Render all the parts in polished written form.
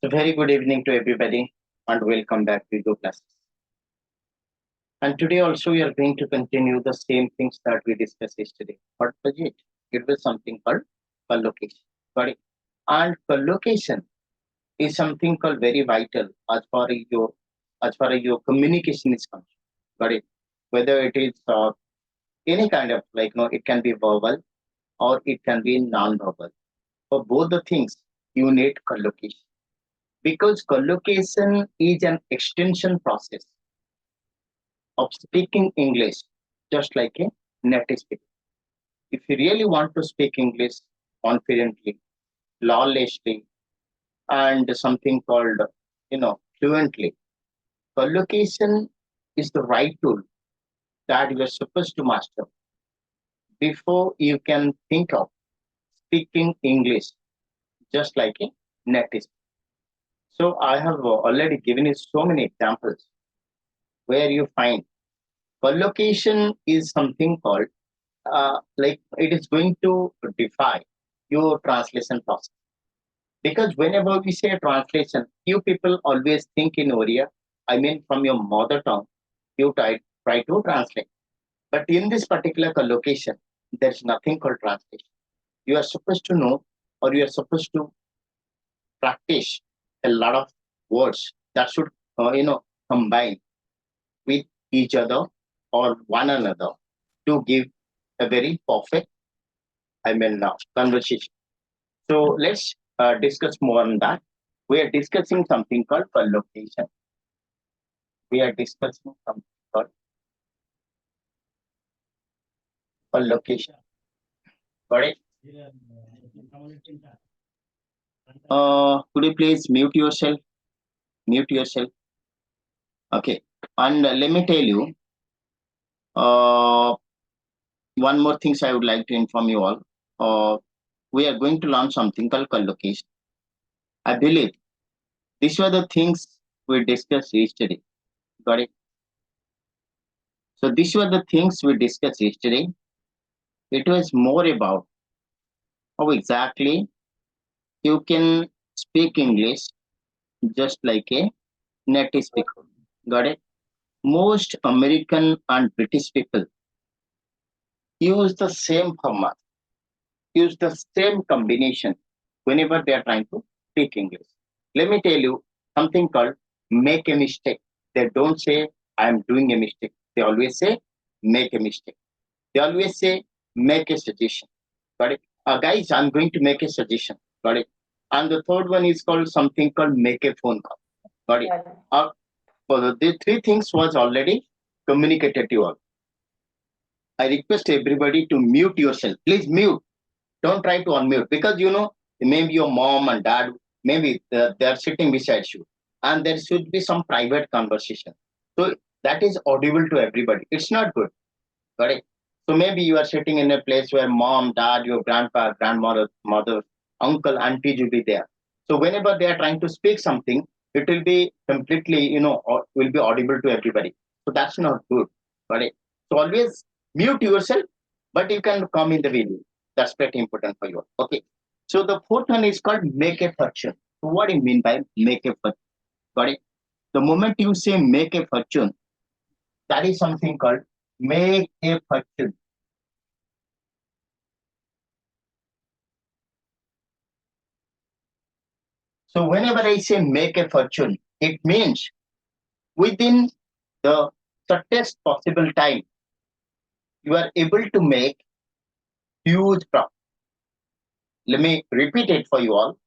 So very good evening to everybody and welcome back to Go Classes. And today also we are going to continue the same things that we discussed yesterday. But Ajit, it was something called collocation. Got it? And collocation is something called very vital as far as your communication is concerned. Got it? Whether it is any kind of it can be verbal or it can be non-verbal. For both the things, you need collocation because collocation is an extension process of speaking English, just like a native speaker. If you really want to speak English confidently, lawlessly, and something called, fluently, collocation is the right tool that you are supposed to master before you can think of speaking English just like a native. So I have already given you so many examples where you find collocation is something called like it is going to defy your translation process. Because whenever we say translation, you people always think in Oriya, I mean from your mother tongue, you try to translate. But in this particular collocation, there's nothing called translation. You are supposed to know or you are supposed to practice a lot of words that should, combine with each other or one another to give a very perfect, conversation. So let's discuss more on that. We are discussing something called collocation. We are discussing something called collocation. Got it? Could you please mute yourself? Mute yourself. Okay. And let me tell you, one more things I would like to inform you all. We are going to learn something called collocation. I believe these were the things we discussed yesterday. Got it? So these were the things we discussed yesterday. It was more about how exactly you can speak English just like a native speaker. Got it? Most American and British people use the same format, use the same combination whenever they are trying to speak English. Let me tell you something called make a mistake. They don't say, I am doing a mistake. They always say, make a mistake. They always say, make a suggestion. Got it? Guys, I'm going to make a suggestion. Got it? And the third one is called something called make a phone call. Got it? The three things was already communicated to you all. I request everybody to mute yourself. Please mute. Don't try to unmute because maybe your mom and dad, maybe they are sitting beside you and there should be some private conversation. So that is audible to everybody. It's not good. Got it? So maybe you are sitting in a place where mom, dad, your grandpa, grandmother, mother, uncle, auntie will be there. So whenever they are trying to speak something, it will be completely, will be audible to everybody. So that's not good. Got it? So always mute yourself, but you can come in the video. That's pretty important for you. Okay. So the fourth one is called make a fortune. So what do you mean by make a fortune? Got it? The moment you say make a fortune, that is something called make a fortune. So whenever I say make a fortune, it means within the shortest possible time, you are able to make huge profit. Let me repeat it for you all.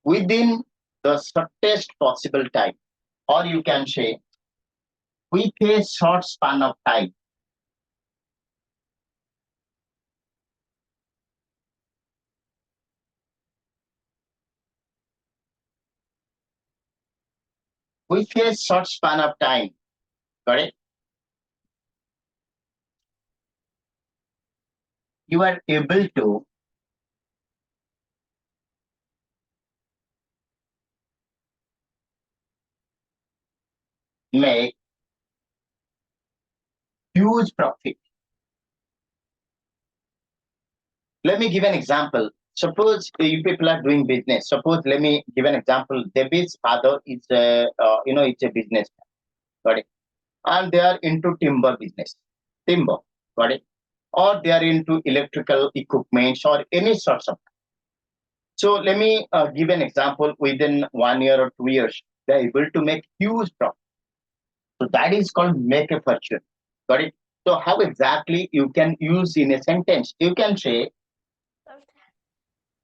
Within the shortest possible time, or you can say with a short span of time, with a short span of time, correct? You are able to make huge profit. Let me give an example. Suppose you people are doing business. Suppose let me give an example. Debbie's father is a it's a business, got it? And they are into timber business, timber, got it? Or they are into electrical equipments or any sorts of. So let me give an example. Within 1 year or 2 years, they are able to make huge profit. So that is called make a fortune, got it? So how exactly you can use in a sentence? You can say,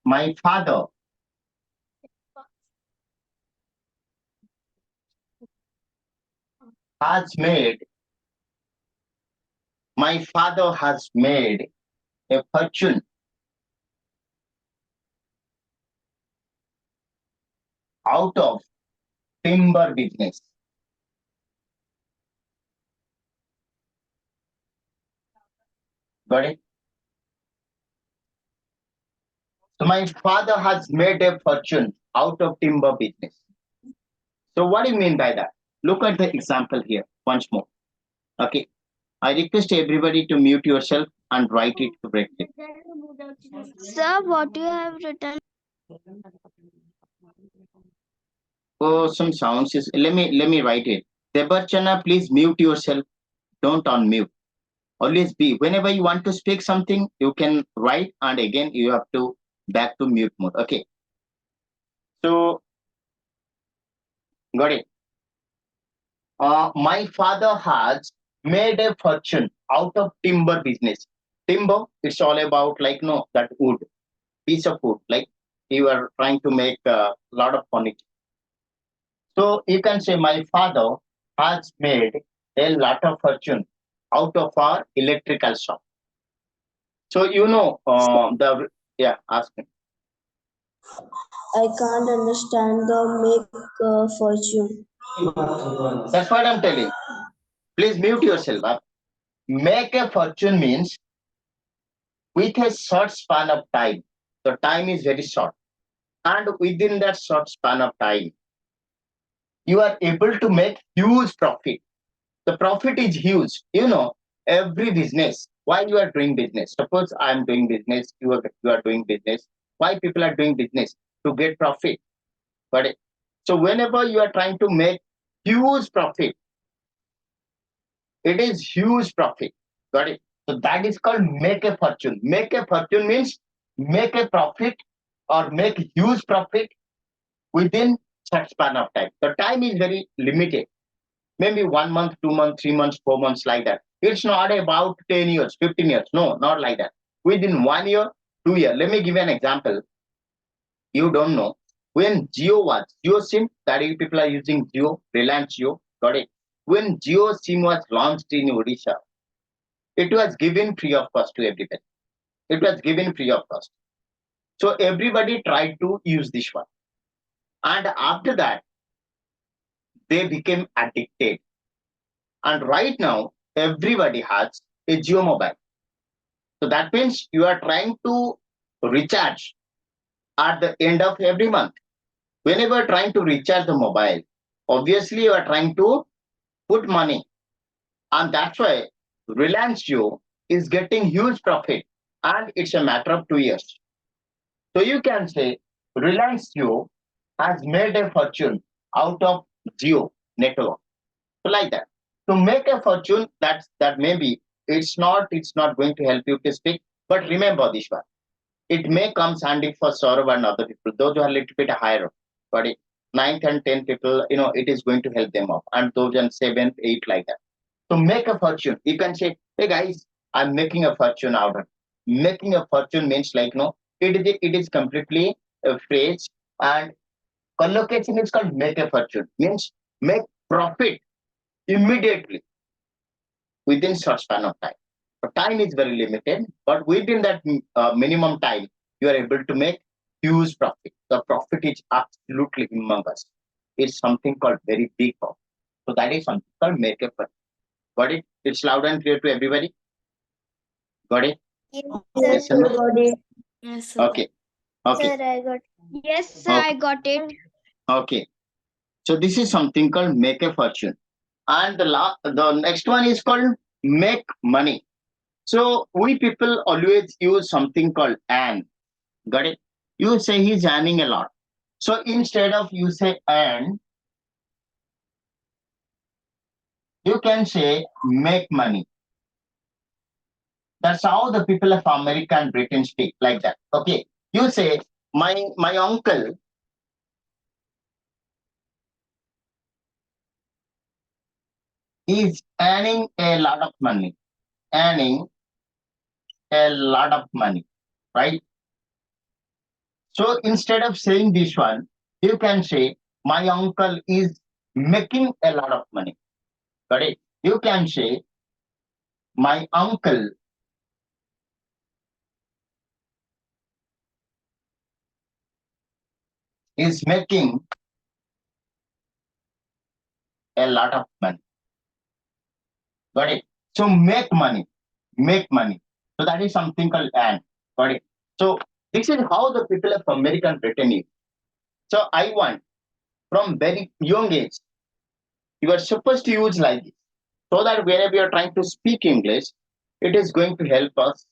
my father has made my father has made a fortune out of timber business. Got it? So my father has made a fortune out of timber business. So what do you mean by that? Look at the example here once more. Okay. I request everybody to mute yourself and write it correctly. Sir, what you have written? Oh, some sounds is let me write it. Debarchana, please mute yourself. Don't unmute. Always be. Whenever you want to speak something, you can write, and again you have to back to mute mode. Okay. So got it. My father has made a fortune out of timber business. Timber, it's all about like no that wood, piece of wood. Like you are trying to make a lot of furniture. So you can say my father has made a lot of fortune out of our electrical shop. So the yeah, ask me. I can't understand the make fortune. That's what I'm telling. Please mute yourself. Make a fortune means with a short span of time. The time is very short. And within that short span of time, you are able to make huge profit. The profit is huge. Every business, why you are doing business? Suppose I'm doing business, you are doing business. Why people are doing business? To get profit. Got it? So whenever you are trying to make huge profit, it is huge profit. Got it? So that is called make a fortune. Make a fortune means make a profit or make huge profit within such span of time. The time is very limited. Maybe 1 month, 2 months, 3 months, 4 months, like that. It's not about 10 years, 15 years. No, not like that. Within 1 year, 2 years. Let me give you an example. You don't know. When Geo SIM, that is people are using Geo, Reliance Geo, got it? When Geo SIM was launched in Odisha, it was given free of cost to everybody. It was given free of cost. So everybody tried to use this one. And after that, they became addicted. And right now, everybody has a Geo mobile. So that means you are trying to recharge at the end of every month. Whenever you're trying to recharge the mobile, obviously you are trying to put money. And that's why Reliance Jio is getting huge profit. And it's a matter of 2 years. So you can say Reliance Jio has made a fortune out of Jio network. So like that. To make a fortune, that maybe it's not going to help you to speak. But remember this one. It may come handy for Saurav and other people, those who are a little bit higher. But ninth and 10th people, it is going to help them up. And those in seventh, eighth, like that. To make a fortune, you can say, hey guys, I'm making a fortune out of it. Making a fortune means like, no, it is completely a phrase. And collocation is called make a fortune, means make profit immediately within short span of time. The time is very limited, but within that minimum time, you are able to make huge profit. The profit is absolutely humongous. It's something called very big profit. So that is something called make a profit. Got it? It's loud and clear to everybody. Got it? Yes, Yes or sir, no? got it. Yes, sir. Okay. Okay. Sir, I got. Yes, sir, Okay. I got it. Okay. So this is something called make a fortune. And the next one is called make money. So we people always use something called and. Got it? You say he's earning a lot. So instead of you say earn, you can say make money. That's how the people of America and Britain speak like that. Okay. You say my uncle is earning a lot of money. Earning a lot of money. Right? So instead of saying this one, you can say my uncle is making a lot of money. Got it? You can say my uncle is making a lot of money. Got it? So make money, make money. So that is something called earn. Got it? So this is how the people of American Britain is. So I want from very young age, you are supposed to use like this. So that whenever you are trying to speak English, it is going to help us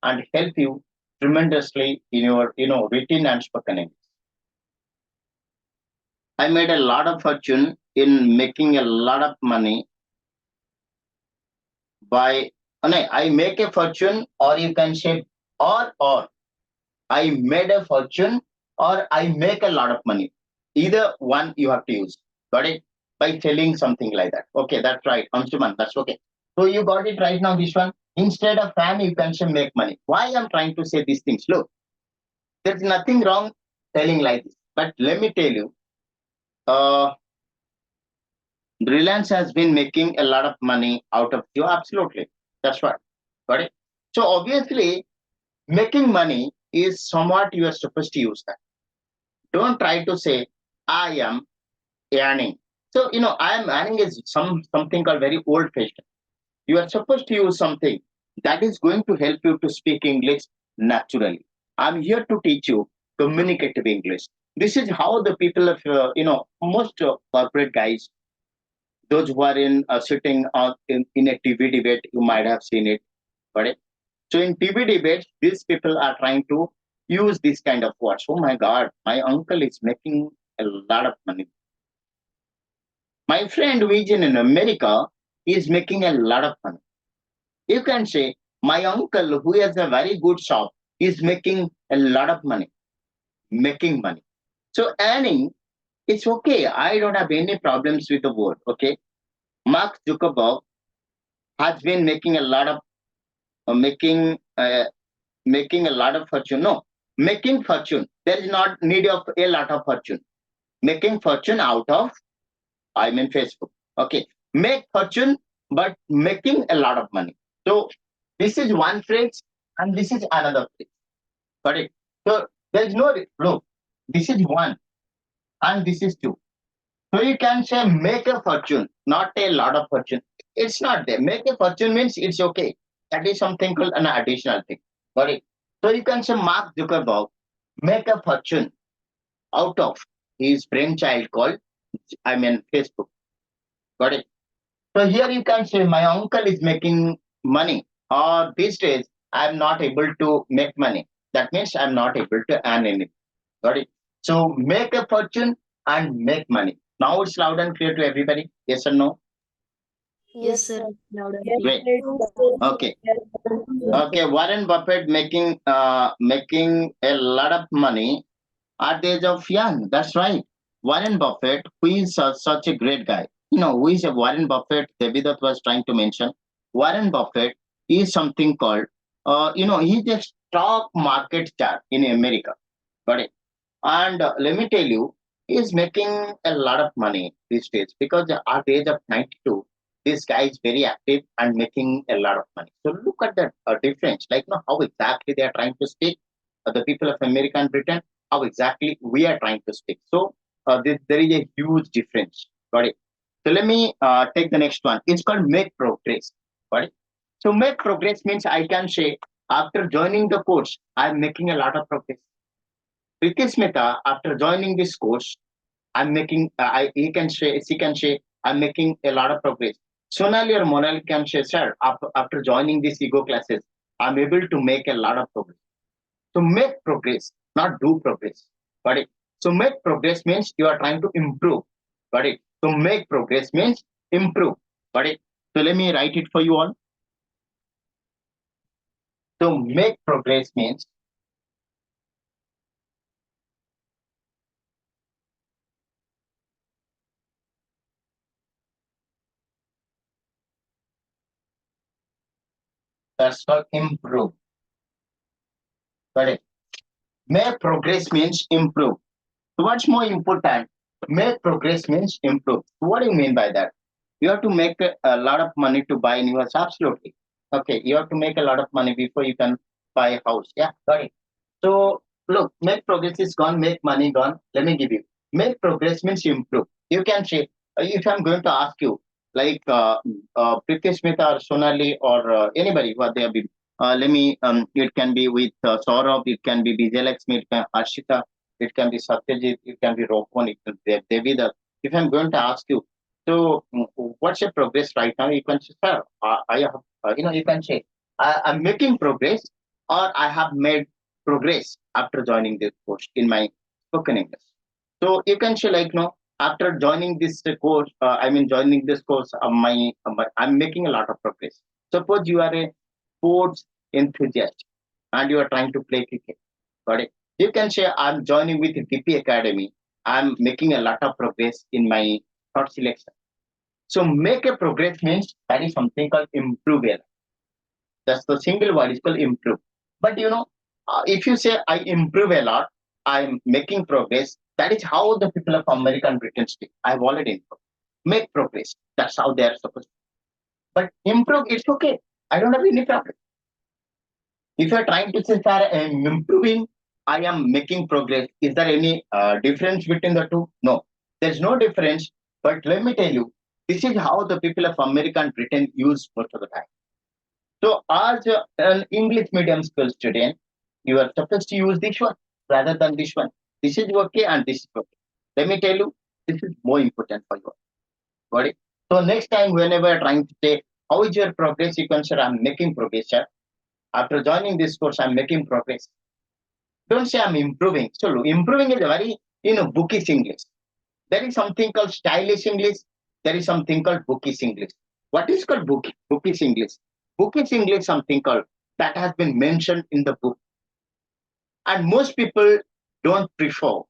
and help you tremendously in your written and spoken English. I made a lot of fortune in making a lot of money by no, I make a fortune, or you can say or I made a fortune, or I make a lot of money. Either one you have to use. Got it? By telling something like that. Okay, that's right. Anshuman, that's okay. So you got it right now, this one. Instead of fan, you can say make money. Why I'm trying to say these things? Look, there's nothing wrong telling like this. But let me tell you, uh, Reliance has been making a lot of money out of you. Absolutely. That's right. Got it? So obviously, making money is somewhat you are supposed to use that. Don't try to say, I am earning. So, I am earning is something called very old fashioned. You are supposed to use something that is going to help you to speak English naturally. I'm here to teach you communicative English. This is how the people of, most corporate guys, those who are in sitting in a TV debate, you might have seen it. Got it? So in TV debates, these people are trying to use this kind of words. Oh my God, my uncle is making a lot of money. My friend who is in America is making a lot of money. You can say, my uncle who has a very good shop is making a lot of money, making money. So earning, it's okay. I don't have any problems with the word. Okay. Mark Zuckerberg has been making a lot of making a lot of fortune. No, making fortune. There is not need of a lot of fortune. Making fortune out of, I mean, Facebook. Okay. Make fortune, but making a lot of money. So this is one phrase and this is another phrase. Got it? So there is no, look, this is one and this is two. So you can say make a fortune, not a lot of fortune. It's not there. Make a fortune means it's okay. That is something called an additional thing. Got it? So you can say Mark Zuckerberg make a fortune out of his brainchild called, I mean, Facebook. Got it? So here you can say my uncle is making money, or these days I'm not able to make money. That means I'm not able to earn anything. Got it? So make a fortune and make money. Now it's loud and clear to everybody. Yes or no? Yes, sir. Loud and Great. clear. Okay. Okay. Warren Buffett making a lot of money at the age of young. That's right. Warren Buffett, who is such a great guy. Who is a Warren Buffett? Devidat was trying to mention. Warren Buffett is something called, he's a stock market star in America. Got it? And let me tell you, he's making a lot of money these days because at the age of 92, this guy is very active and making a lot of money. So look at the difference, like how exactly they are trying to speak, the people of America and Britain, how exactly we are trying to speak. So there is a huge difference. Got it? So let me take the next one. It's called make progress. Got it? So make progress means I can say after joining the course, I'm making a lot of progress. Priti Smita, after joining this course, I'm making, she can say, I'm making a lot of progress. Sonali or Monal can say, sir, after joining these ego classes, I'm able to make a lot of progress. To make progress, not do progress. Got it? So make progress means you are trying to improve. Got it? So make progress means improve. Got it? So let me write it for you all. So make progress means that's called improve. Got it? Make progress means improve. So what's more important? Make progress means improve. What do you mean by that? You have to make a lot of money to buy a new house. Absolutely. Okay, you have to make a lot of money before you can buy a house. Yeah, got it. So look, make progress is gone, make money gone. Let me give you. Make progress means improve. You can say, if I'm going to ask you, like Priti Smith or Sonali or anybody, what they have been. Let me. It can be with Saurabh. It can be Vijayalakshmi. It can Ashita. It can be Satyajit. It can be Rokwan. It can be Devida. If I'm going to ask you, so what's your progress right now? You can say, sir, I have. You can say, I'm making progress, or I have made progress after joining this course in my spoken English. So you can say like no, after joining this course, joining this course, I'm making a lot of progress. Suppose you are a sports enthusiast and you are trying to play cricket. Got it? You can say I'm joining with DP Academy. I'm making a lot of progress in my thought selection. So make a progress means that is something called improve. That's the single word is called improve. But if you say I improve a lot, I'm making progress. That is how the people of America and Britain speak. I've already improved. Make progress. That's how they are supposed to. But improve, it's okay. I don't have any problem. If you're trying to say, sir, I'm improving, I am making progress. Is there any difference between the two? No, there's no difference. But let me tell you, this is how the people of America and Britain use most of the time. So, as an English medium school student, you are supposed to use this one rather than this one. This is okay and this is okay. Let me tell you, this is more important for you. Got it? So, next time, whenever you're trying to say, how is your progress? You can say, I'm making progress, sir. After joining this course, I'm making progress. Don't say I'm improving. So, look, improving is a very, bookish English. There is something called stylish English. There is something called bookish English. What is called bookish English? Bookish English, something called that has been mentioned in the book. And most people don't prefer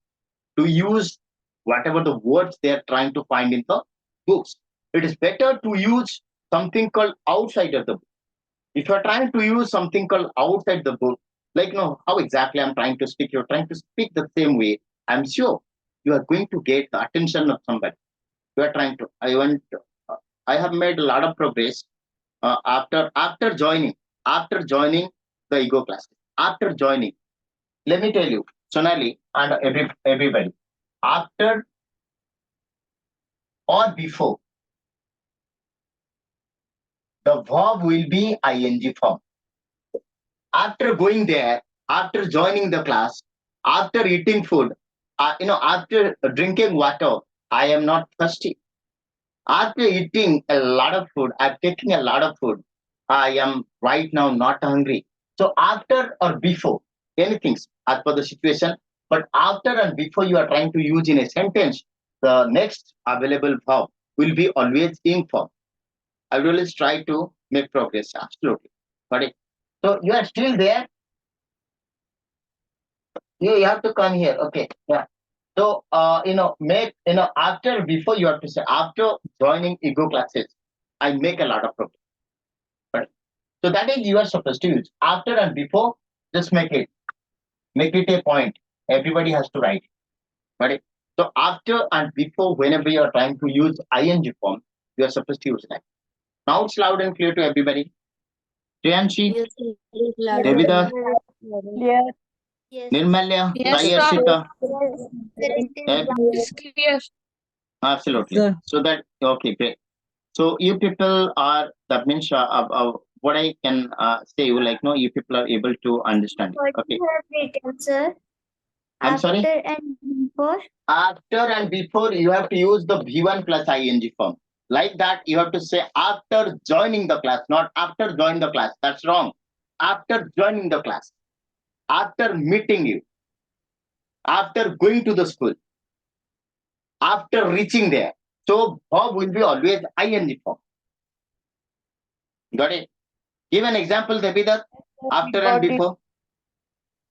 to use whatever the words they are trying to find in the books. It is better to use something called outside of the book. If you're trying to use something called outside the book, like how exactly I'm trying to speak, you're trying to speak the same way, I'm sure you are going to get the attention of somebody. You are trying to. I have made a lot of progress after joining the ego class. After joining, let me tell you, Sonali and everybody, after or before, the verb will be ing form. After going there, after joining the class, after eating food, after drinking water, I am not thirsty. After eating a lot of food, I'm taking a lot of food. I am right now not hungry. So after or before, anything as per the situation, but after and before you are trying to use in a sentence, the next available verb will be always in form. I will always try to make progress. Absolutely. Got it. So you are still there. You have to come here. Okay. Yeah. So make after before you have to say after joining ego classes, I make a lot of progress. Right? So that is you are supposed to use. After and before, just make it. Make it a point. Everybody has to write. Right? So after and before, whenever you are trying to use ing form, you are supposed to use that. Now it's loud and clear to everybody. Priyanshi, Yes, sir. It is loud and Devida, clear. Yes, Yes, Nirmalya, yes, Sai sir. Arshita, sir, it is eh, loud. It's clear. absolutely. Sir. So that okay, great. So you people are that means what I can say you like no you people are able to understand it. What Okay. you have written, sir? I'm sorry. After and before? After and before you have to use the V1 plus ing form. Like that you have to say after joining the class, not after joining the class. That's wrong. After joining the class. after meeting you, after going to the school, after reaching there. So verb will be always ing form. Got it? Give an example, Debida, after and Got it. before.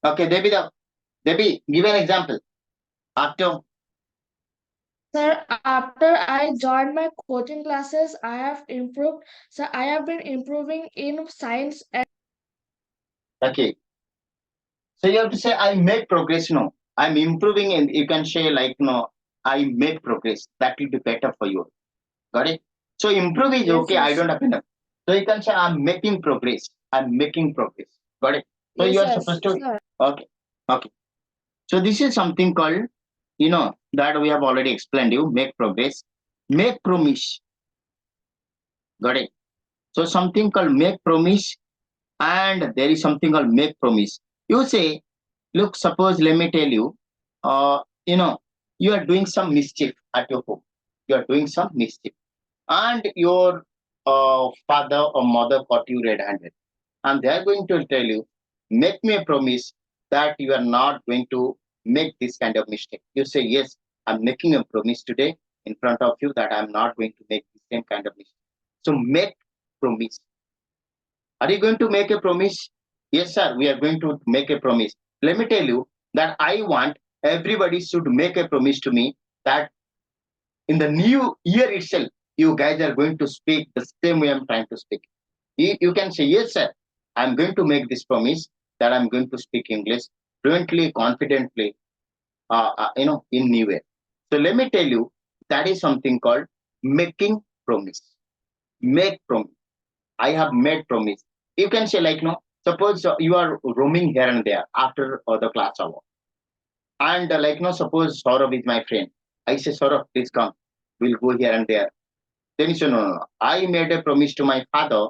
Okay, Debbie, give an example. After, Sir, after I joined my coaching classes, I have improved. Sir, I have been improving in science and okay. So you have to say, I make progress. No, I'm improving, and you can say, like, no, I make progress. That will be better for you. Got it? So improve is yes, okay. I yes, don't have enough. So you can say, I'm making progress. I'm making progress. Got it? So you yes, are yes, supposed to, sir. okay. Okay. So this is something called, that we have already explained you, make progress, make promise. Got it? So something called make promise, and there is something called make promise. You say, look, suppose, let me tell you, uh, you know, you are doing some mischief at your home. You are doing some mischief, and your father or mother caught you red-handed, and they are going to tell you, make me a promise that you are not going to make this kind of mistake. You say, yes, I'm making a promise today in front of you that I'm not going to make the same kind of mistake. So make promise. Are you going to make a promise? Yes, sir, we are going to make a promise. Let me tell you that I want everybody should make a promise to me that in the new year itself, you guys are going to speak the same way I'm trying to speak. You can say, yes, sir, I'm going to make this promise that I'm going to speak English fluently, confidently, in new year. So let me tell you, that is something called making promise. Make promise. I have made promise. You can say, like, no, suppose you are roaming here and there after the class hour. And like, no, suppose Saurabh is my friend. I say, Saurabh, please come. We'll go here and there. Then you say, no, no, no. I made a promise to my father.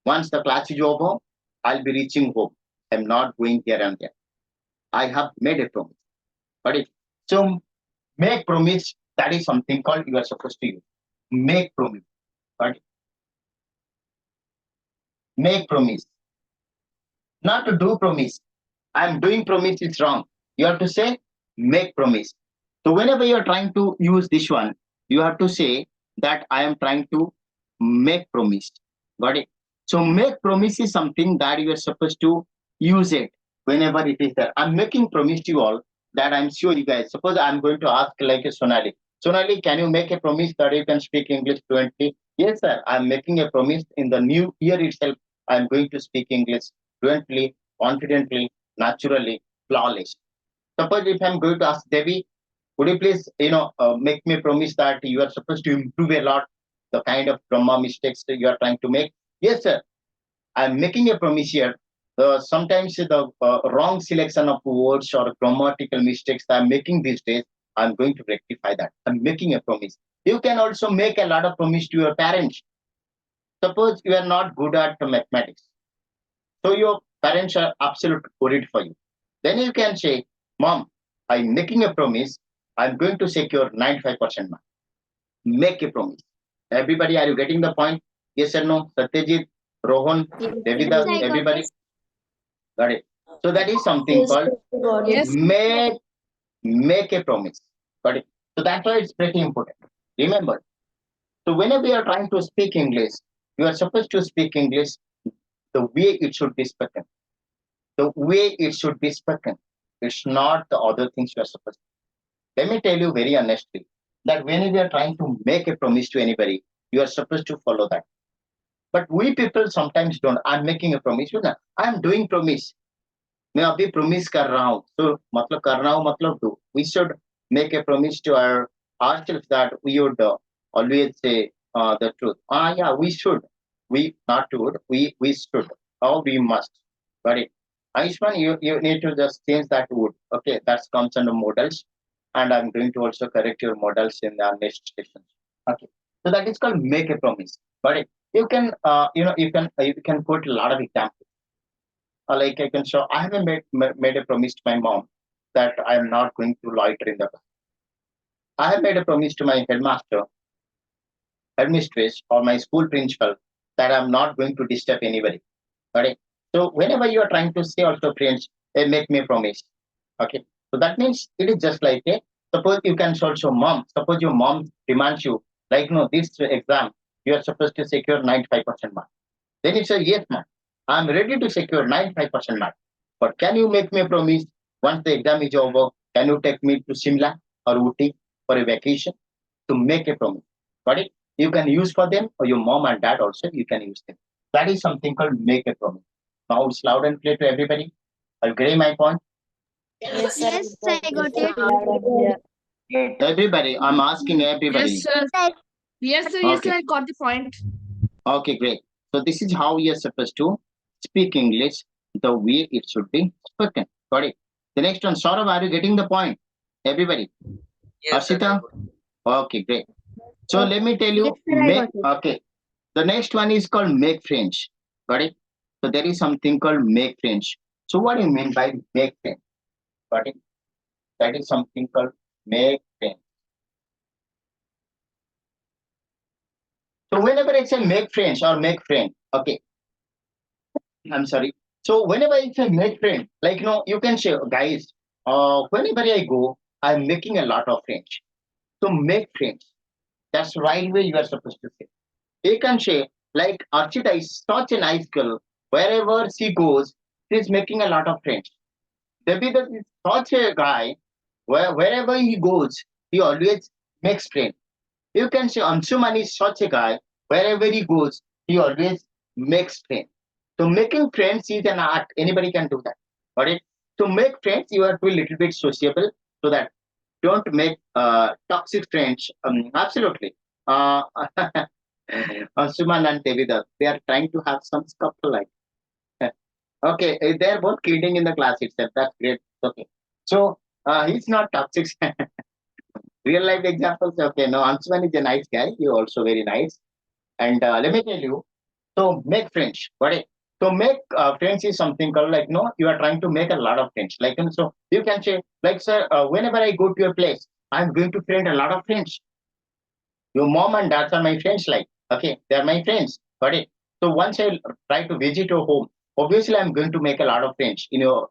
Once the class is over, I'll be reaching home. I'm not going here and there. I have made a promise. But if so, make promise, that is something called you are supposed to use. Make promise. But make promise. Not to do promise. I'm doing promise, it's wrong. You have to say make promise. So whenever you're trying to use this one, you have to say that I am trying to make promise. Got it? So make promise is something that you are supposed to use it whenever it is there. I'm making promise to you all that I'm sure you guys. Suppose I'm going to ask like a Sonali. Sonali, can you make a promise that you can speak English fluently? Yes, sir. I'm making a promise in the new year itself. I'm going to speak English fluently, confidently, naturally, flawless. Suppose if I'm going to ask Devi, would you please, make me promise that you are supposed to improve a lot the kind of grammar mistakes that you are trying to make? Yes, sir. I'm making a promise here. Sometimes the wrong selection of words or grammatical mistakes that I'm making these days, I'm going to rectify that. I'm making a promise. You can also make a lot of promise to your parents. Suppose you are not good at mathematics, so your parents are absolutely worried for you. Then you can say, Mom, I'm making a promise. I'm going to secure 95% mark. Make a promise. Everybody, are you getting the point? Yes or no? Satyajit, Rohan, Yes, Devidas, I got everybody it. got it. So that is something Yes, called got it. Yes, make make a promise. Got it. So that's why it's pretty important. Remember. So whenever you are trying to speak English, you are supposed to speak English the way it should be spoken. The way it should be spoken. It's not the other things you are supposed to. Let me tell you very honestly that whenever you are trying to make a promise to anybody, you are supposed to follow that. But we people sometimes don't. I'm making a promise. I'm doing promise. मैं अभी promise कर रहा हूँ. So मतलब करना हो मतलब do. We should make a promise to ourselves that we would always say the truth. Yeah, we should. We not would. We should. Or we must. Got it. Aishman, you need to just change that would. Okay, that comes under modals, and I'm going to also correct your modals in the next session. Okay. So that is called make a promise. Got it. You can you can put a lot of examples. Like I can show, I have made a promise to my mom that I am not going to loiter in the bus. I have made a promise to my headmaster, headmistress, or my school principal that I'm not going to disturb anybody. Right? So whenever you are trying to say also, friends, make me a promise. Okay. So that means it is just like a, suppose you can solve your mom. Suppose your mom demands you, like, no, this exam, you are supposed to secure 95% mark. Then you say, yes, ma'am, I'm ready to secure 95% mark. But can you make me a promise? Once the exam is over, can you take me to Simla or Uti for a vacation? To make a promise. Got it? You can use for them, or your mom and dad also, you can use them. That is something called make a promise. Now it's loud and clear to everybody. Agree my point? Yes, I got it. Everybody, I'm asking Yes, everybody. sir. Yes, sir. Yes, sir. Okay. I got the point. Okay, great. So this is how you're supposed to speak English the way it should be spoken. Got it? The next one, Saurav, are you getting the point? Everybody. Yes, sir. Ashita? Okay, great. So let me tell Yes, you, sir, I got it. okay. The next one is called make friends. Got it? So there is something called make friends. So what do you mean by make friends? Got it? That is something called make friends. So whenever I say make friends or make friend, okay, I'm sorry. So whenever I say make friend, like, you can say, guys, whenever I go, I'm making a lot of friends. So make friends. That's the right way you are supposed to say. You can say, like, Archita is such a nice girl. Wherever she goes, she's making a lot of friends. David is such a guy, wherever he goes, he always makes friends. You can say Anshuman is such a guy, wherever he goes, he always makes friends. So making friends is an art. Anybody can do that. Got it? To make friends, you have to be a little bit sociable so that don't make toxic friends. Absolutely. Uh, Anshuman and Devida, they are trying to have some couple like. Okay, they're both kidding in the class itself. That's great. Okay. So he's not toxic. Real life examples. Okay, no, Anshuman is a nice guy. You also very nice. And let me tell you, so make friends. Got it? So make friends is something called like, no, you are trying to make a lot of friends. Like, so you can say, like, sir, whenever I go to your place, I'm going to friend a lot of friends. Your mom and dad are my friends, like, okay, they're my friends. Got it? So once I try to visit your home, obviously I'm going to make a lot of friends in your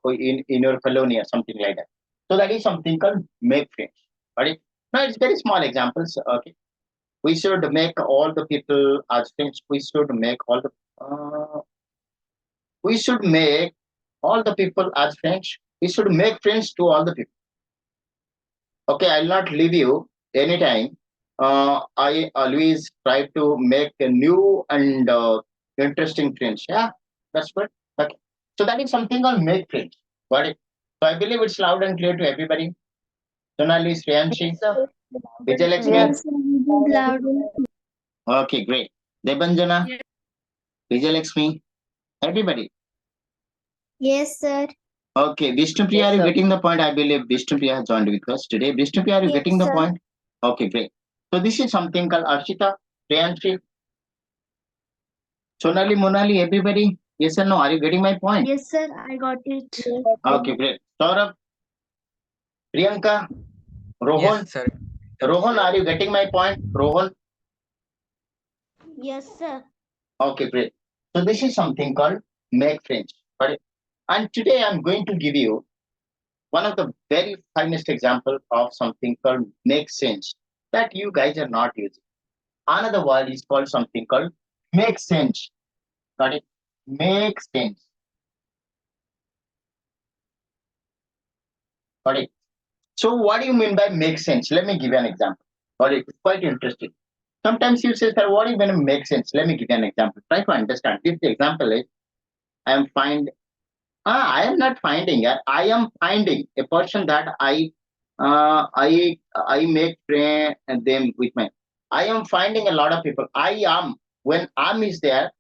colony or something like that. So that is something called make friends. Got it? Now it's very small examples. Okay. We should make all the people as friends. We should make all the people as friends. We should make friends to all the people. Okay, I'll not leave you anytime. I always try to make a new and interesting friends. Yeah, that's good. Okay. So that is something called make friends. Got it? So I believe it's loud and clear to everybody. Sonali, Sriyanshi, Vijayalakshmi. Yes, sir, it is loud. Okay, great. Debanjana, Yes. Vijayalakshmi, everybody. Yes, sir. Okay, Vishnupriya, are you getting the point? I believe Vishnupriya has joined with us today. Vishnupriya, are you Yes, getting the sir. point? Okay, great. So this is something called Arshita, Priyanshi, Sonali, Monali, everybody. Yes or no? Are you getting my point? Yes, sir, I got it. Okay, great. Saurabh, Priyanka, Yes, Rohan. sir. Rohan, are you getting my point? Rohan? Yes, sir. Okay, great. So this is something called make friends. Got. And today I'm going to give you one of the very finest example of something called make sense that you guys are not using. Another word is called something called make sense. Got it? Make sense. Got it? So what do you mean by make sense? Let me give you an example. Got it? It's quite interesting. Sometimes you say, sir, what do you mean make sense? Let me give you an example. Try to understand. If the example is, I am find I am not finding it. I am finding a person that I make friend and them with my. I am finding a lot of people. I am, when am is there,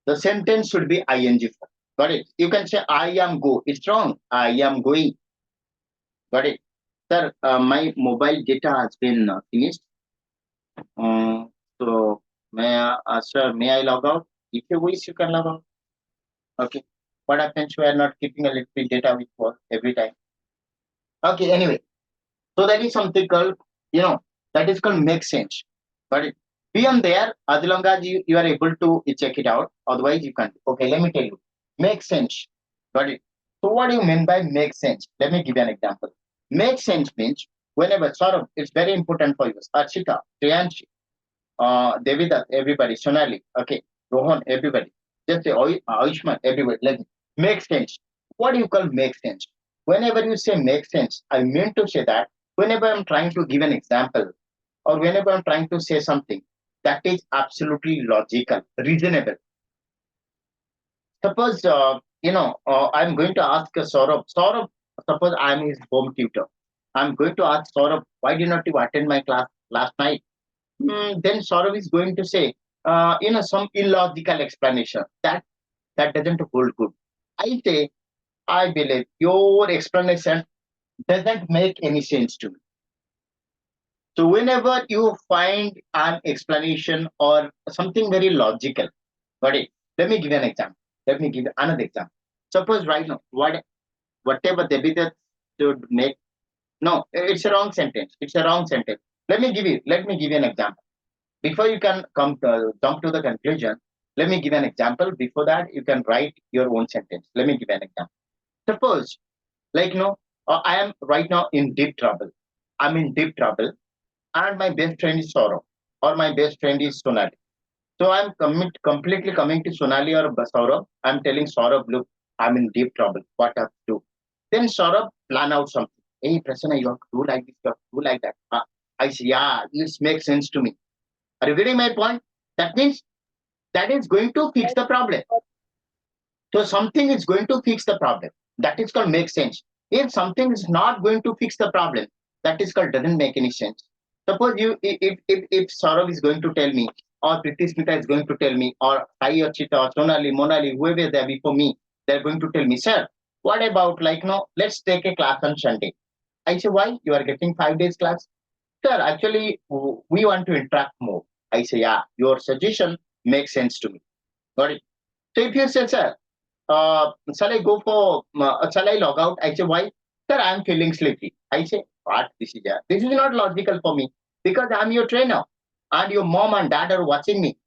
the sentence should be ing form. Got it? You can say I am go. It's wrong. I am going. Got it? Sir, my mobile data has been finished. So sir, may I log out? If you wish, you can log out. Okay. What happens? We are not keeping a little bit data with work every time. Okay. Anyway, so that is something called, that is called make sense. Got it? Beyond there, as long as you are able to check it out, otherwise you can't. Okay, let me tell you. Make sense. Got it? So what do you mean by make sense? Let me give you an example. Make sense means whenever Saurabh, it's very important for you. Archita, Priyanshi, Devidat, everybody, Sonali, okay, Rohan, everybody. Just say Ayushman, everybody. Like make sense. What do you call make sense? Whenever you say make sense, I mean to say that whenever I'm trying to give an example or whenever I'm trying to say something that is absolutely logical, reasonable. Suppose I'm going to ask Saurabh. Saurabh, suppose I'm his home tutor. I'm going to ask Saurabh, why did not you attend my class last night? Then Saurav is going to say, some illogical explanation that doesn't hold good. I say, I believe your explanation doesn't make any sense to me. So whenever you find an explanation or something very logical, got it? Let me give you an example. Let me give you another example. Suppose right now, whatever Debita should make, no, it's a wrong sentence. It's a wrong sentence. Let me give you an example. Before you can jump to the conclusion, let me give an example. Before that, you can write your own sentence. Let me give an example. Suppose, I am right now in deep trouble. I'm in deep trouble, and my best friend is Saurabh, or my best friend is Sonali. So I'm completely coming to Sonali or Saurabh. I'm telling Saurabh, look, I'm in deep trouble. What have to do? Then Saurabh plan out something. Hey, Prasanna, you have to do like this, you have to do like that. I say, yeah, this makes sense to me. Are you getting my point? That means that is going to fix the problem. So something is going to fix the problem. That is called make sense. If something is not going to fix the problem, that is called doesn't make any sense. Suppose you if Saurav is going to tell me, or Priti Smita is going to tell me, or Sai or Chita or Sonali, Monali, whoever there before me, they're going to tell me, sir, what about let's take a class on Sunday. I say, why? You are getting 5 days class? Sir, actually, we want to interact more. I say, yeah, your suggestion makes sense to me. Got it? So if you say, sir, shall I log out? I say, why? Sir, I'm feeling sleepy. I say, what? This is not logical for me because I'm your trainer and your mom and dad are watching me.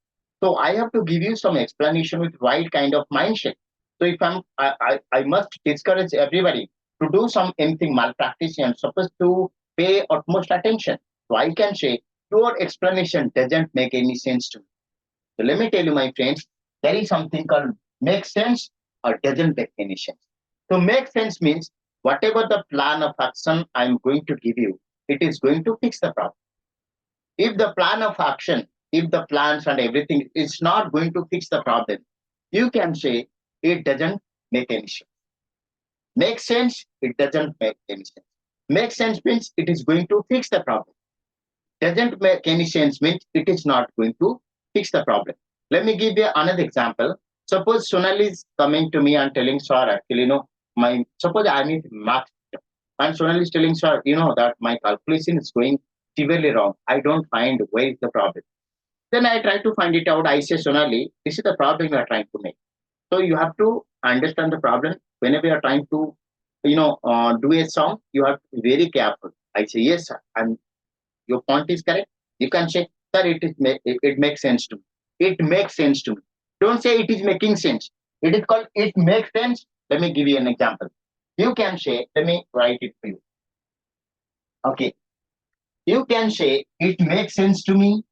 So I have to give you some explanation with right kind of mindset. So if I must discourage everybody to do some anything malpractice and supposed to pay utmost attention. So I can say your explanation doesn't make any sense to me. So let me tell you, my friends, there is something called make sense or doesn't make any sense. So make sense means whatever the plan of action I'm going to give you, it is going to fix the problem. If the plan of action, if the plans and everything is not going to fix the problem, you can say it doesn't make any sense. Make sense, it doesn't make any sense. Make sense means it is going to fix the problem. Doesn't make any sense means it is not going to fix the problem. Let me give you another example. Suppose Sonali is coming to me and telling, sir, actually, my suppose I need math teacher, and Sonali is telling, sir, that my calculation is going severely wrong. I don't find where is the problem. Then I try to find it out. I say, Sonali, this is the problem you are trying to make. So you have to understand the problem. Whenever you are trying to, do a song, you have to be very careful. I say, yes, sir. Your point is correct. You can say, sir, it makes sense to me. It makes sense to me. Don't say it is making sense. It is called it makes sense. Let me give you an example. You can say, let me write it for you. Okay. You can say it makes sense to me.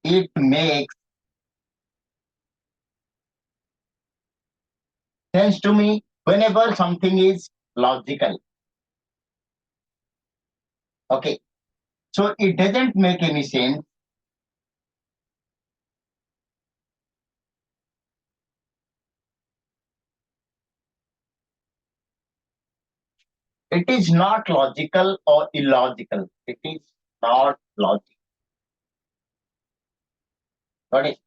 It makes sense to me whenever something is logical. Okay. So it doesn't make any sense. It is not logical or illogical. It is not logical. Got it?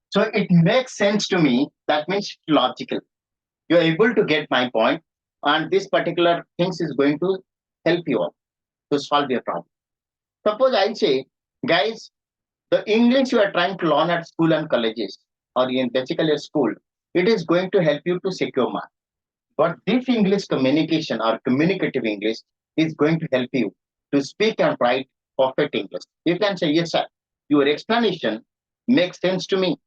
So it makes sense to me. That means logical. You're able to get my point, and this particular things is going to help you all to solve your problem. Suppose I say, guys, the English you are trying to learn at school and colleges, or in basically a school, it is going to help you to secure marks. But this English communication or communicative English is going to help you to speak and write perfect English. You can say, yes, sir, your explanation makes sense to me.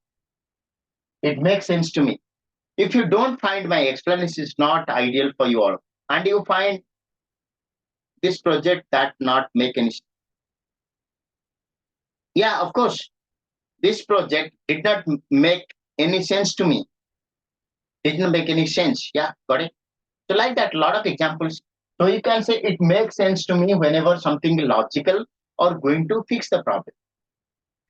It makes sense to me. If you don't find my explanation is not ideal for you all, and you find this project that not make any sense. Yeah, of course, this project did not make any sense to me. Didn't make any sense. Yeah, got it. So like that, a lot of examples. So you can say it makes sense to me whenever something logical or going to fix the problem.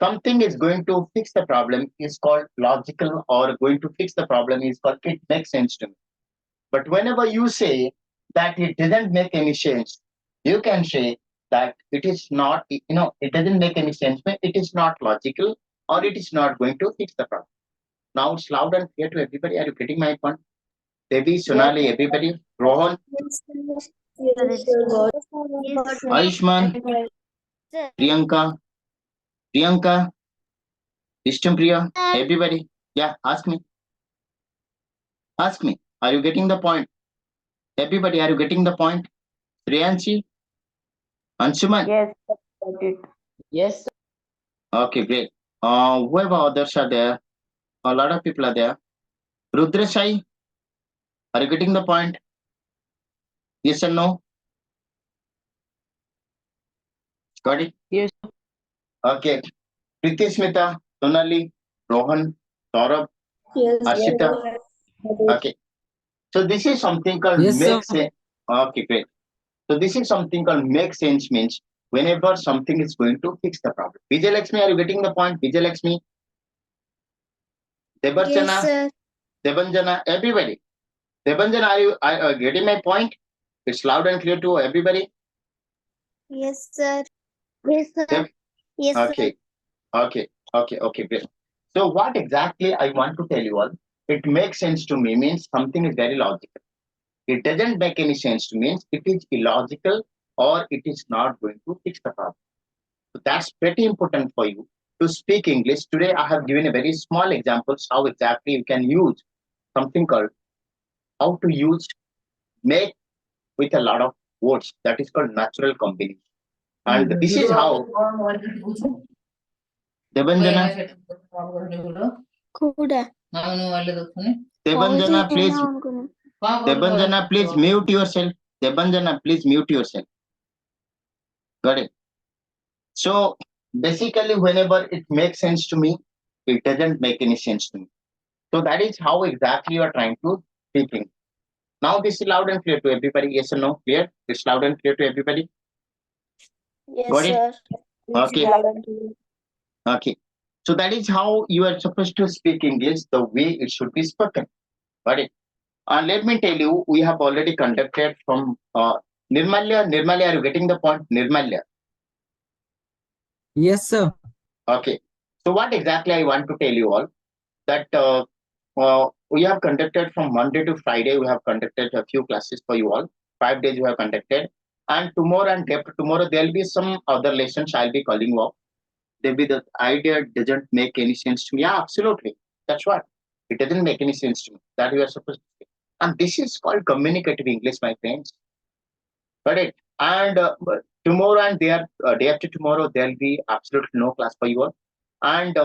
Something is going to fix the problem is called logical, or going to fix the problem is called it makes sense to me. But whenever you say that it doesn't make any sense, you can say that it is not, it doesn't make any sense, it is not logical, or it is not going to fix the problem. Now it's loud and clear to everybody. Are you getting my point? Devi, Sonali, everybody, Rohan, Ayushman, Priyanka, Priyanka, Vishnupriya, everybody. Yeah, ask me. Ask me. Are you getting the point? Everybody, are you getting the point? Priyanshi, Anshuman. Yes, got it. Yes, Okay, great. Whoever others are there, a lot of people are there. Rudrashai, are you getting the point? Yes or no? Got it? yes, Okay. Priti Smita, Sonali, Rohan, Saurabh, Yes, Arshita. Okay. So this is something called Yes, sir. make sense. Okay, great. So this is something called make sense means whenever something is going to fix the problem. Vijay Lakshmi, are you getting the point? Vijay Lakshmi, Yes, Debarchana, sir. Debanjana, everybody. Debanjana, are you getting my point? It's loud and clear to everybody. Yes, sir. Yes, sir. Deb- Yes, sir. Okay, okay, great. So what exactly I want to tell you all, it makes sense to me means something is very logical. It doesn't make any sense to means it is illogical, or it is not going to fix the problem. So that's pretty important for you to speak English. Today I have given a very small examples how exactly you can use something called how to use make with a lot of words. That is called natural combination. And this is how Debanjana, కూడా Debanjana, please, అనుకున్నా Debanjana, please mute yourself. Debanjana, please mute yourself. Got it? So basically, whenever it makes sense to me, it doesn't make any sense to me. So that is how exactly you are trying to speak English. Now this is loud and clear to everybody. Yes or no? Clear? It's loud and clear to everybody. Yes, Got it? sir. Okay. Okay. So that is how you are supposed to speak English, the way it should be spoken. Got it? And let me tell you, we have already conducted from Nirmalya. Nirmalya, are you getting the point? Nirmalya. Yes, sir. Okay. So what exactly I want to tell you all that we have conducted from Monday to Friday. We have conducted a few classes for you all. 5 days we have conducted, and tomorrow and day after tomorrow there will be some other lessons I'll be calling you up. Maybe the idea doesn't make any sense to me. Yeah, absolutely. That's what. It doesn't make any sense to me. That you are supposed to say. And this is called communicative English, my friends. Got it? And but tomorrow and day after tomorrow, there will be absolutely no class for you all. And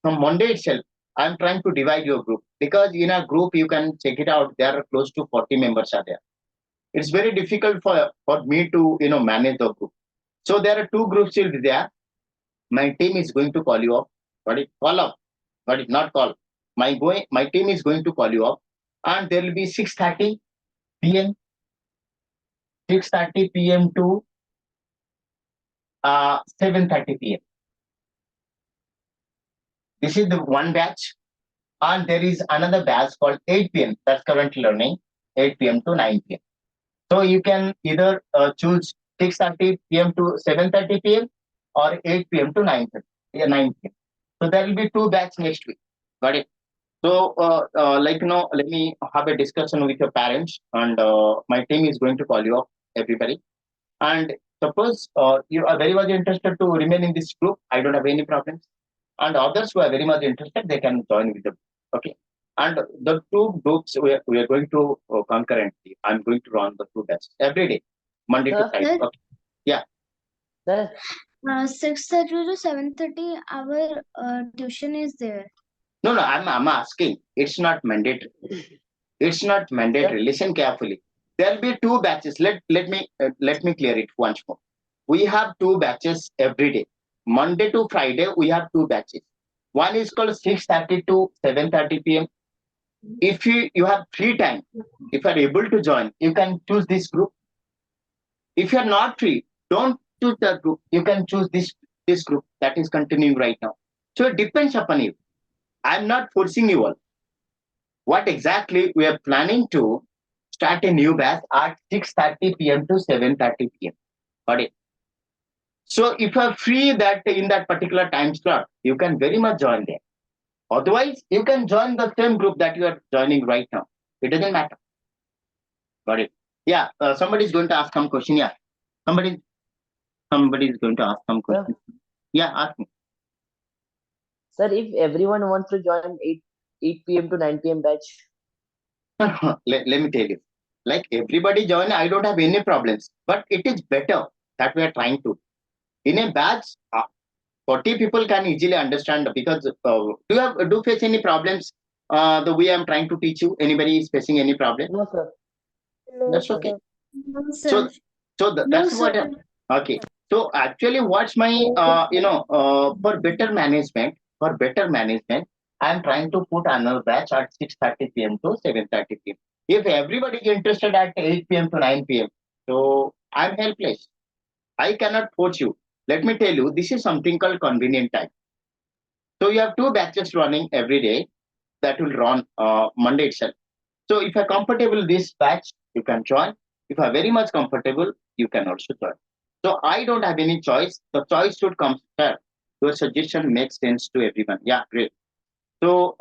from Monday itself, I'm trying to divide your group, because in a group you can check it out. There are close to 40 members are there. It's very difficult for me to manage the group. So there are two groups will be there. My team is going to call you up. Got it? Call up. Got it? Not call. My team is going to call you up, and there will be 6:30 p.m. 6:30 p.m. to 7:30 p.m. This is the one batch, and there is another batch called 8 p.m. That's currently learning 8 p.m. to 9 p.m. So you can either choose 6:30 p.m. to 7:30 p.m. or 8 p.m. to 9:30, 9 p.m. So there will be two batch next week. Got it? So let me have a discussion with your parents, and my team is going to call you up, everybody. And suppose you are very much interested to remain in this group, I don't have any problems. And others who are very much interested, they can join with the group. Okay. And the two groups we are going to concurrently. I'm going to run the two batches every day, Monday to Friday. Okay. Yeah. sir. 6:30 to 7:30 our tuition is there. No, no, I'm asking. It's not mandatory. It's not mandatory. Listen carefully. There'll be two batches. Let me clear it once more. We have two batches every day. Monday to Friday, we have two batches. One is called 6:30 to 7:30 p.m. If you have free time, if you are able to join, you can choose this group. If you are not free, don't choose that group. You can choose this group that is continuing right now. So it depends upon you. I'm not forcing you all. What exactly we are planning to start a new batch at 6:30 p.m. to 7:30 p.m. Got it? So if you are free that in that particular time slot, you can very much join there. Otherwise, you can join the same group that you are joining right now. It doesn't matter. Got it? Yeah. Somebody is going to ask some question. Yeah. Somebody somebody is going to ask some Sir, question. Yeah. Ask me. sir, if everyone wants to join 8 p.m. to 9 p.m. batch, Let me tell you. Like everybody join, I don't have any problems. But it is better that we are trying to. In a batch, 40 people can easily understand because do you face any problems the way I'm trying to teach you? Anybody is facing any problem? no, sir. No, That's No, okay. sir. No, So sir. No, that's what. sir. Okay. So actually, what's my for better management, I'm trying to put another batch at 6:30 p.m. to 7:30 p.m. If everybody is interested at 8 p.m. to 9 p.m., so I'm helpless. I cannot force you. Let me tell you, this is something called convenient time. So you have two batches running every day that will run Monday itself. So if you're comfortable this batch, you can join. If you're very much comfortable, you can also join. So I don't have any choice. The choice should come here. Your suggestion makes sense to everyone. Yeah, great. So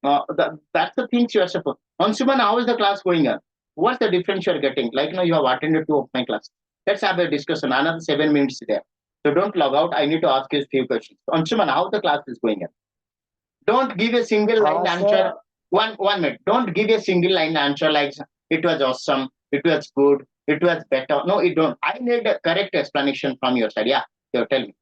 that's the things you are supposed. Ansuman, how is the class going on? What's the difference you are getting? Like you have attended two of my class. Let's have a discussion. Another 7 minutes there. So don't log out. I need to ask you a few questions. Ansuman, how the class is going on? Don't give a single line answer. Sir, One minute. Don't give a single line answer like it was awesome, it was good, it was better. No, it don't. I need a correct explanation from your side. Yeah, so tell me.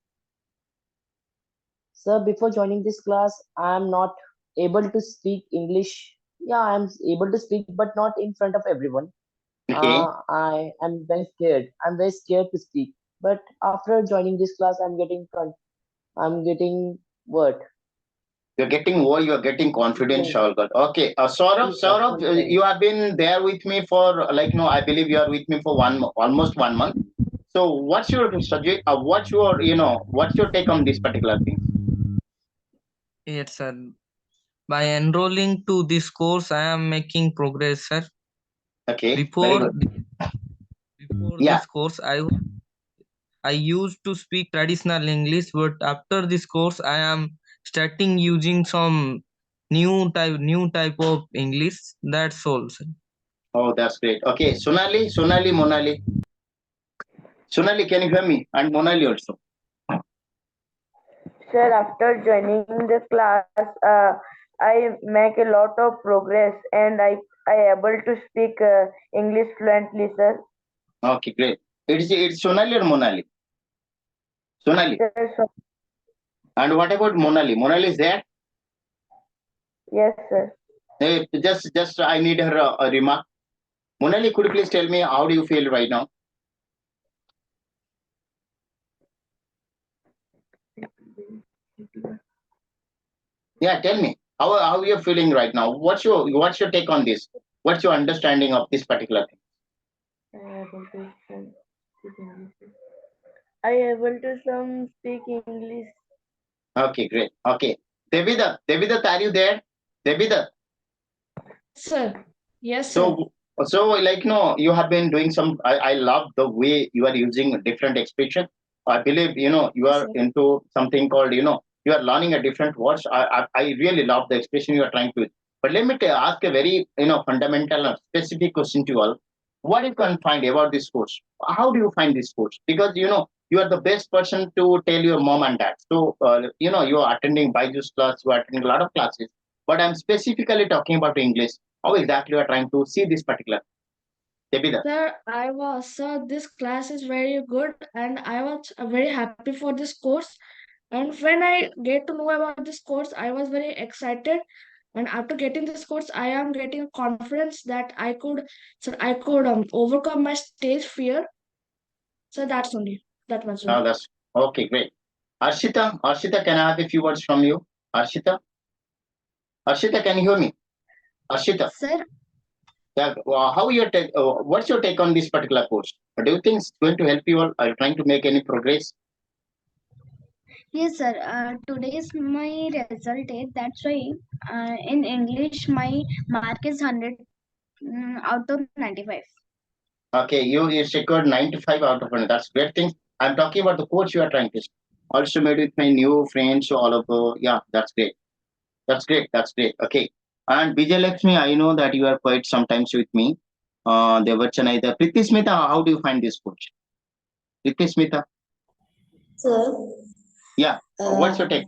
sir, before joining this class, I am not able to speak English. Yeah, I am able to speak, but not in front of everyone. Okay, I am very scared. I'm very scared to speak. But after joining this class, I'm getting what? you're getting confidence. Confident. All good. Okay, Yeah, Saurabh, confident. you have been there with me for like no, I believe you are with me for almost 1 month. So what's your subject? What's your take on this particular thing? Yes, sir. By enrolling to this course, I am making progress, sir. Okay, very Before good. before Yeah. this course, I used to speak traditional English, but after this course, I am starting using some new type of English. That's all, sir. Oh, that's great. Okay, Sonali, can you hear me? And Monali also. Sir, after joining the class, I make a lot of progress and I able to speak English fluently, sir. Okay, great. It's Sonali or Monali? Sonali. Sir, so, And what about Monali? Monali is there? yes, sir. Hey, just I need her a remark. Monali, could you please tell me how do you feel right now? Yeah, tell me how you're feeling right now. What's your take on this? What's your understanding of this particular thing? I able to some speak English. Okay, great. Okay, Devida, are you there? Devida. Sir. Yes, sir. So like no, you have been doing some. I love the way you are using different expression. I believe you Yes, are sir. into something called you are learning a different words. I really love the expression you are trying to. But let me ask a very fundamental and specific question to you all. What you can find about this course? How do you find this course? Because you are the best person to tell your mom and dad. So you are attending Byju's class, you are attending a lot of classes. But I'm specifically talking about English. How exactly you are trying to see this particular Debida? Sir, this class is very good and I was very happy for this course. And when I get to know about this course, I was very excited. And after getting this course, I am getting confidence that I could overcome my stage fear. So that's only that much only. That's okay, great. Arshita, can I have a few words from you? Arshita, can you hear me? Arshita, Sir, yeah, how your take? What's your take on this particular course? Do you think it's going to help you all? Are you trying to make any progress? yes, sir. Today is my result date. That's why in English my mark is 100 out of 95. Okay, you secured 95 out of 100. That's great thing. I'm talking about the course you are trying to. Also made with my new friends all over. Yeah, that's great. That's great. That's great. Okay. And Vijay Lakshmi, I know that you are quite sometimes with me. Devachana, Priti Smita, how do you find this coach? Priti Smita, Sir, yeah. What's your take?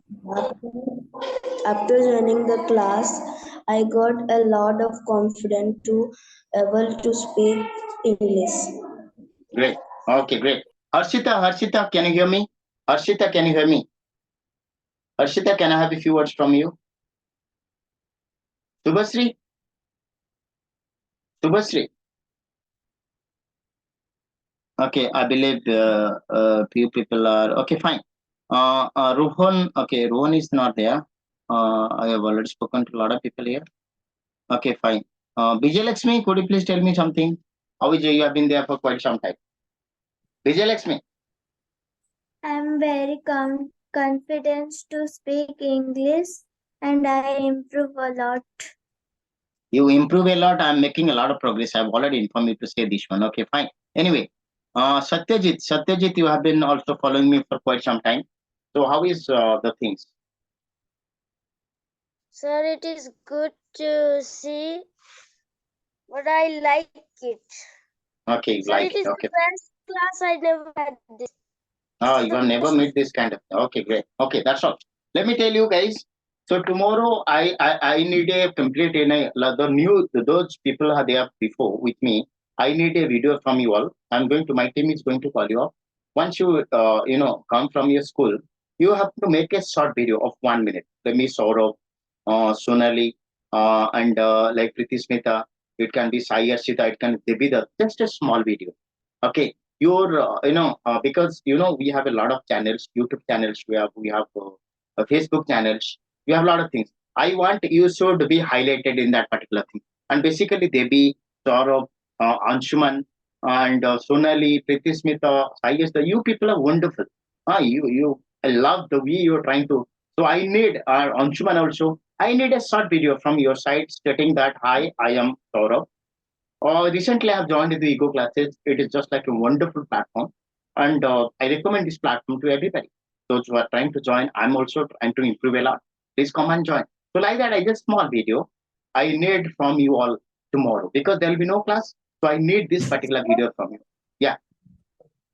after joining the class, I got a lot of confidence to able to speak English. Great. Okay, great. Harshita, can you hear me? Harshita, can you hear me? Harshita, can I have a few words from you? Subhasri, Subhasri. Okay, I believe few people are okay. Fine. Rohan. Okay, Rohan is not there. I have already spoken to a lot of people here. Okay, fine. Vijay Lakshmi, could you please tell me something? How is you have been there for quite some time? Vijay Lakshmi, I'm very confident to speak English and I improve a lot. you improve a lot. I'm making a lot of progress. I've already informed you to say this one. Okay, fine. Anyway, Satyajit, you have been also following me for quite some time. So how is the things? Sir, it is good to see, but I like it. Okay, Sir, like it is it. the Okay. best class. I never had this. Oh, This is you the have never best. met this kind of thing. Okay, great. Okay, that's all. Let me tell you guys. So tomorrow I need a complete in a the new those people are there before with me. I need a video from you all. I'm going to my team is going to call you up. Once you come from your school, you have to make a short video of 1 minute. Let me Saurav, Sonali, and like Priti Smita. It can be Sai Arshita. It can be the just a small video. Okay, your because we have a lot of channels, YouTube channels, we have Facebook channels, we have a lot of things. I want you should be highlighted in that particular thing. And basically Devi, Saurabh, Anshuman, and Sonali, Priti Smita, Sayesta, you people are wonderful. You I love the way you're trying to. So I need Anshuman also, I need a short video from your side stating that hi, I am Saurabh. Recently, I have joined the Ego classes. It is just like a wonderful platform, and I recommend this platform to everybody. Those who are trying to join, I'm also trying to improve a lot. Please come and join. So, like that, I just small video I need from you all tomorrow because there will be no class. So, I need this particular video from you. Yeah.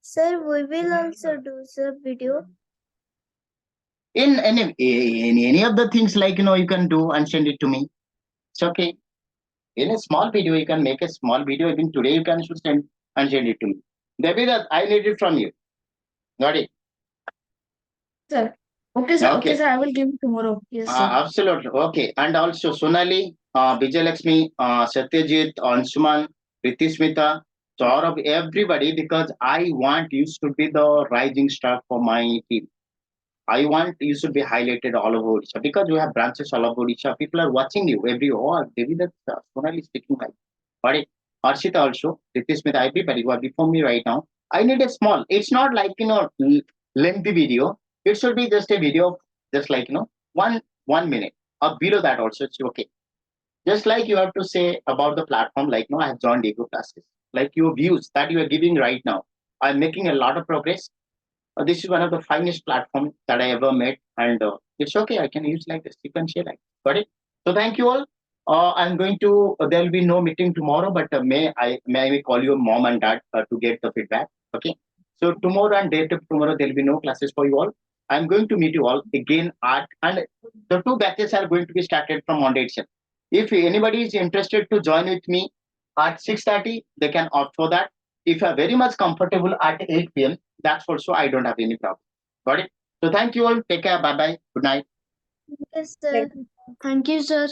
Sir, we will also do sir video. In any of the things like you can do and send it to me. It's okay. In a small video, you can make a small video. Even today, you can should send and send it to me. Debbie, that I need it from you. Got it? Sir. Okay, sir. Okay, Okay. sir. I will give it tomorrow. Yes, sir. Absolutely. Okay. And also Sonali, Vijay Lakshmi, Satyajit, Anshuman, Priti Smita, Saurabh, everybody, because I want you should be the rising star for my team. I want you should be highlighted all over Odisha because you have branches all over Odisha. People are watching you every Devi that Sonali is speaking like. Got it? Arshita also, Priti Smita, everybody who are before me right now. I need a small. It's not like lengthy video. It should be just a video of just like one minute or below that also it's okay. Just like you have to say about the platform, like I have joined Ego classes. Like your views that you are giving right now, I'm making a lot of progress. This is one of the finest platforms that I ever met, and it's okay. I can use like this. You can share like, got it? So thank you all. I'm going to. There will be no meeting tomorrow, but may I call your mom and dad to get the feedback? Okay. So tomorrow and day after tomorrow there will be no classes for you all. I'm going to meet you all again at and the two batches are going to be started from Monday itself. If anybody is interested to join with me at 6:30, they can opt for that. If you are very much comfortable at 8 p.m., that's also I don't have any problem. Got it? So thank you all. Take care. Bye bye. Good night. Yes, sir. Thank you, sir.